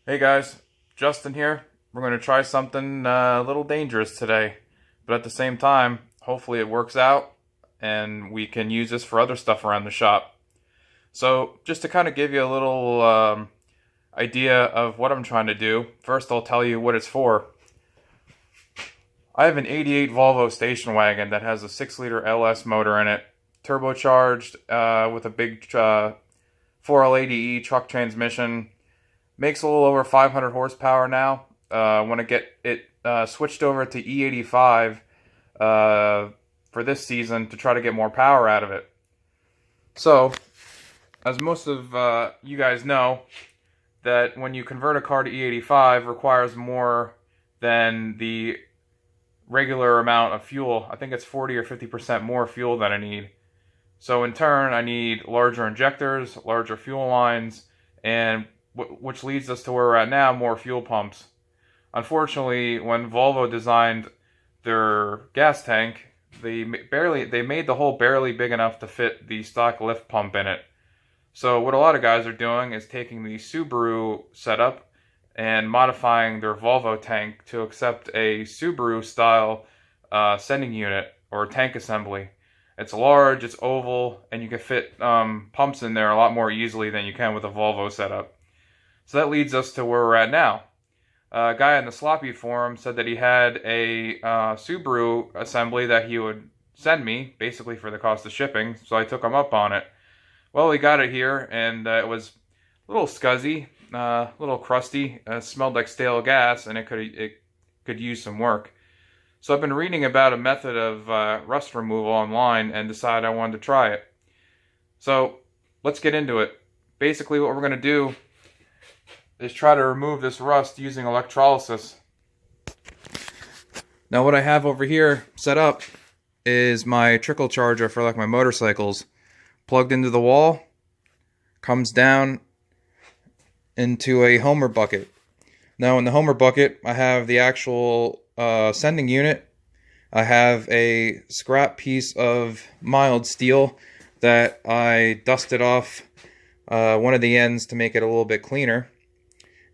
Hey guys, Justin here. We're going to try something a little dangerous today, but at the same time, hopefully it works out and we can use this for other stuff around the shop. So, just to kind of give you a little idea of what I'm trying to do, first I'll tell you what it's for. I have an 88 Volvo station wagon that has a 6-liter LS motor in it, turbocharged with a big 4L80E truck transmission. Makes a little over 500 horsepower now. Want to get it switched over to E85 for this season to try to get more power out of it. So, as most of you guys know, that when you convert a car to E85 requires more than the regular amount of fuel. I think it's 40 or 50% more fuel than I need. So in turn, I need larger injectors, larger fuel lines, and which leads us to where we're at now, more fuel pumps. Unfortunately, when Volvo designed their gas tank, they made the hole barely big enough to fit the stock lift pump in it. So what a lot of guys are doing is taking the Subaru setup and modifying their Volvo tank to accept a Subaru style sending unit or tank assembly. It's large, it's oval, and you can fit pumps in there a lot more easily than you can with a Volvo setup. So that leads us to where we're at now. A guy in the Sloppy forum said that he had a Subaru assembly that he would send me, basically for the cost of shipping, so I took him up on it. Well, we got it here, and it was a little scuzzy, a little crusty, smelled like stale gas, and it could use some work. So I've been reading about a method of rust removal online and decided I wanted to try it. So let's get into it. Basically what we're going to do is try to remove this rust using electrolysis. Now what I have over here set up is my trickle charger for like my motorcycles. Plugged into the wall, comes down into a Homer bucket. Now in the Homer bucket I have the actual sending unit. I have a scrap piece of mild steel that I dusted off one of the ends to make it a little bit cleaner.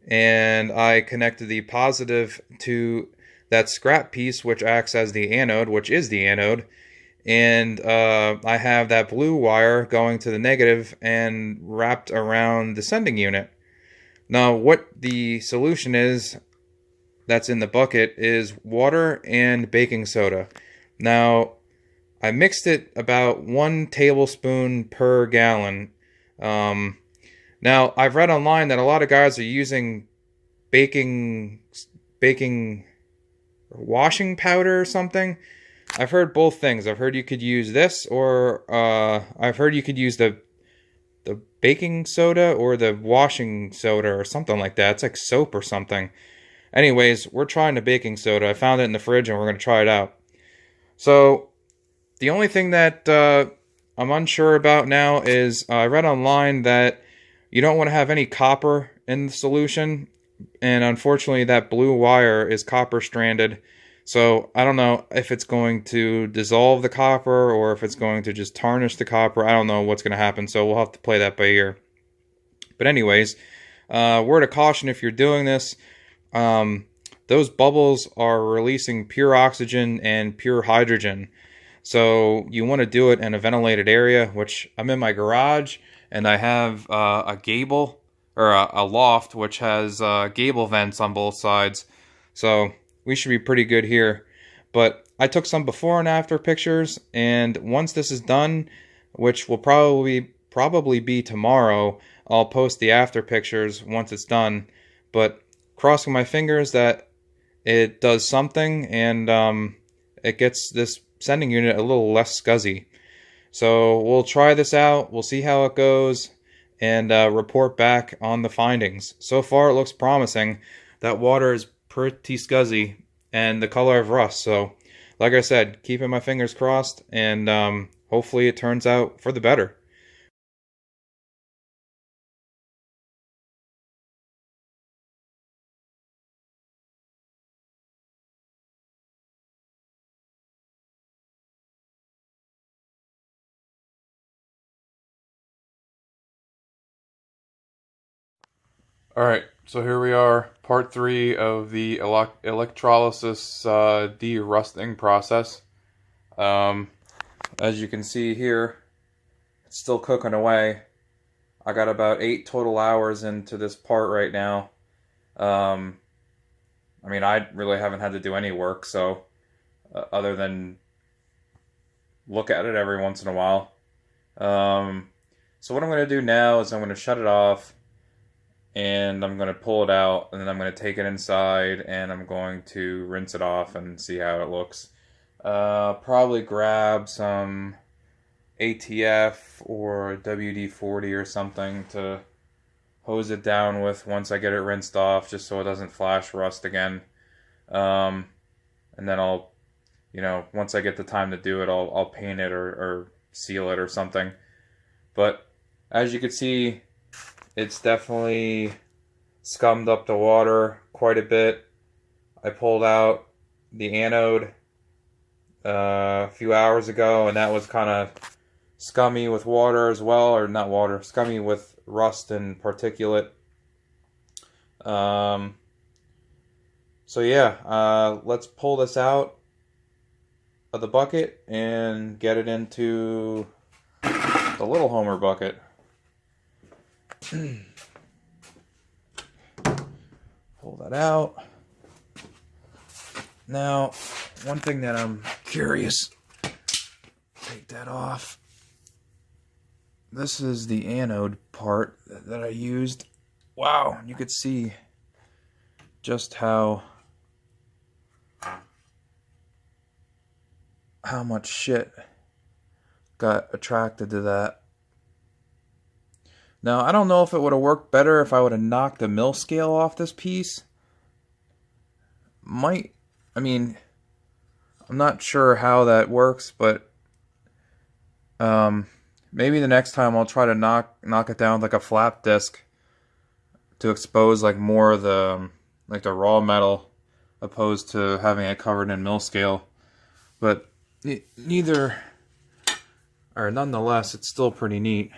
And I connected the positive to that scrap piece, which acts as the anode, which is the anode. And I have that blue wire going to the negative and wrapped around the sending unit. Now, what the solution is that's in the bucket is water and baking soda. Now, I mixed it about 1 tablespoon per gallon. Now, I've read online that a lot of guys are using baking washing powder or something. I've heard both things. I've heard you could use this, or I've heard you could use the baking soda or the washing soda or something like that. It's like soap or something. Anyways, we're trying the baking soda. I found it in the fridge and we're going to try it out. So, the only thing that I'm unsure about now is I read online that you don't want to have any copper in the solution, and unfortunately that blue wire is copper stranded, so I don't know if it's going to dissolve the copper or if it's going to just tarnish the copper. I don't know what's going to happen, so we'll have to play that by ear. But anyways, word of caution if you're doing this, those bubbles are releasing pure oxygen and pure hydrogen. So you want to do it in a ventilated area, which I'm in my garage, and I have a gable, or a loft, which has gable vents on both sides. So we should be pretty good here. But I took some before and after pictures, and once this is done, which will probably be tomorrow, I'll post the after pictures once it's done. But crossing my fingers that it does something, and it gets this sending unit a little less scuzzy. So we'll try this out, we'll see how it goes, and report back on the findings. So far it looks promising. That water is pretty scuzzy and the color of rust. So like I said, keeping my fingers crossed, and hopefully it turns out for the better. Alright, So here we are, part 3 of the electrolysis de-rusting process. As you can see here, it's still cooking away. I got about 8 total hours into this part right now. I mean, I really haven't had to do any work, so other than look at it every once in a while. So what I'm going to do now is I'm going to shut it off, and I'm going to pull it out, and then I'm going to take it inside, and I'm going to rinse it off and see how it looks. Probably grab some ATF or WD-40 or something to hose it down with once I get it rinsed off, just so it doesn't flash rust again. And then I'll, once I get the time to do it, I'll paint it or seal it or something. But as you can see, it's definitely scummed up the water quite a bit. I pulled out the anode a few hours ago, and that was kind of scummy with water as well, or not water, scummy with rust and particulate. So yeah, let's pull this out of the bucket and get it into the little Homer bucket. Pull that out. Now, one thing that I'm curious, take that off. This is the anode part that I used. Wow, you could see just how much shit got attracted to that. Now, I don't know if it would have worked better if I would have knocked the mill scale off this piece. I mean, I'm not sure how that works, but maybe the next time I'll try to knock it down with like a flap disc to expose like more of the the raw metal, opposed to having it covered in mill scale. But nonetheless, it's still pretty neat.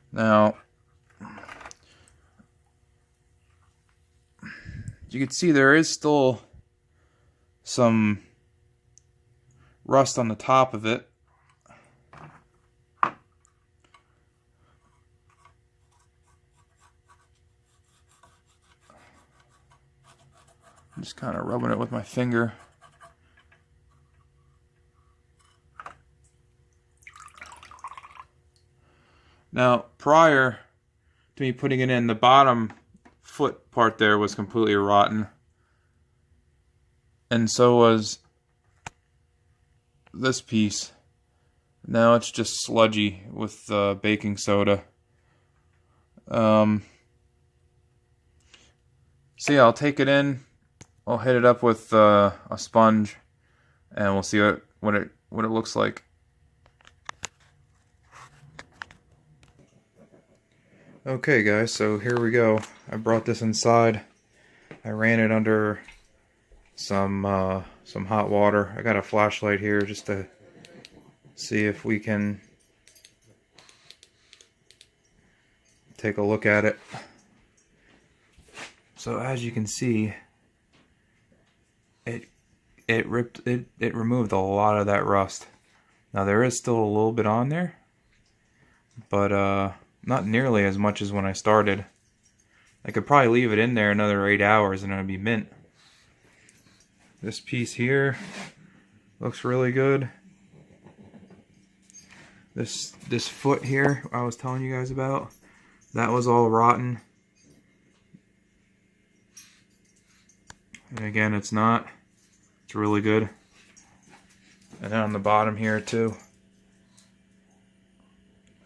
Now, you can see there is still some rust on the top of it. I'm just kind of rubbing it with my finger. Now, prior to me putting it in, the bottom foot part there was completely rotten. And so was this piece. Now it's just sludgy with baking soda. So yeah, I'll take it in. I'll hit it up with a sponge, and we'll see what it looks like. Okay guys, so here we go. I brought this inside. I ran it under some hot water. I got a flashlight here just to see if we can take a look at it. So as you can see, it removed a lot of that rust. Now there is still a little bit on there, but not nearly as much as when I started. I could probably leave it in there another 8 hours and it would be mint. This piece here looks really good. This foot here I was telling you guys about, that was all rotten. And again, it's not. It's really good. And then on the bottom here too.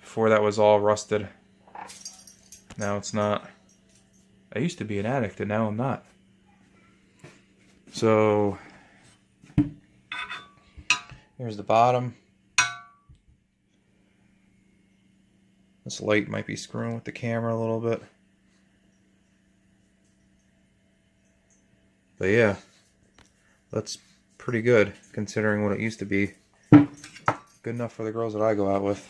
Before that was all rusted. Now it's not. I used to be an addict and now I'm not. So here's the bottom. This light might be screwing with the camera a little bit. But yeah, that's pretty good considering what it used to be. Good enough for the girls that I go out with.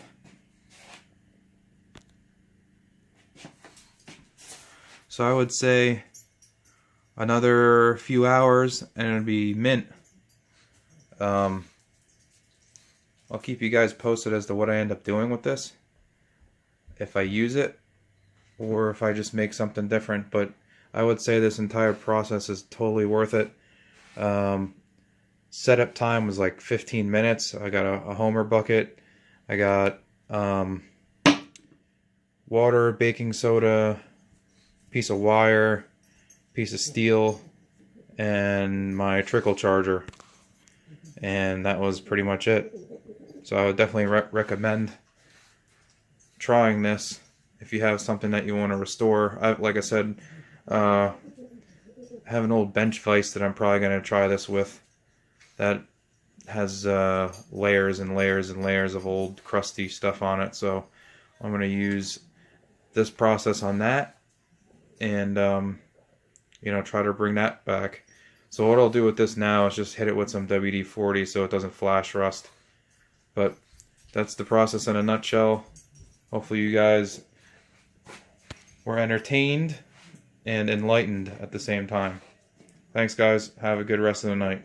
So So I would say another few hours and it'll be mint. I'll keep you guys posted as to what I end up doing with this, if I use it or if I just make something different. But I would say this entire process is totally worth it. Setup time was like 15 minutes. I got a Homer bucket. I got water, baking soda, piece of wire, piece of steel, and my trickle charger. And that was pretty much it. So I would definitely recommend trying this if you have something that you want to restore. Like I said, I have an old bench vise that I'm probably going to try this with. That has layers and layers and layers of old crusty stuff on it. So I'm going to use this process on that and you know, try to bring that back. So what I'll do with this now is just hit it with some WD-40 so it doesn't flash rust. But that's the process in a nutshell. Hopefully you guys were entertained and enlightened at the same time. Thanks guys, have a good rest of the night.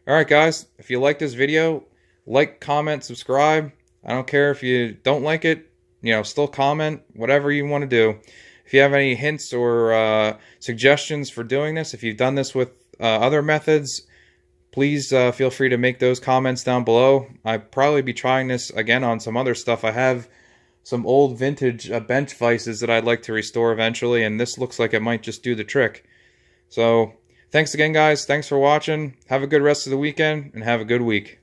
Alright guys, if you like this video, like, comment, subscribe. I don't care if you don't like it, you know, still comment, whatever you want to do. If you have any hints or suggestions for doing this, if you've done this with other methods, please feel free to make those comments down below. I'll probably be trying this again on some other stuff. I have some old vintage bench vices that I'd like to restore eventually, and this looks like it might just do the trick. So, thanks again guys, thanks for watching, have a good rest of the weekend, and have a good week.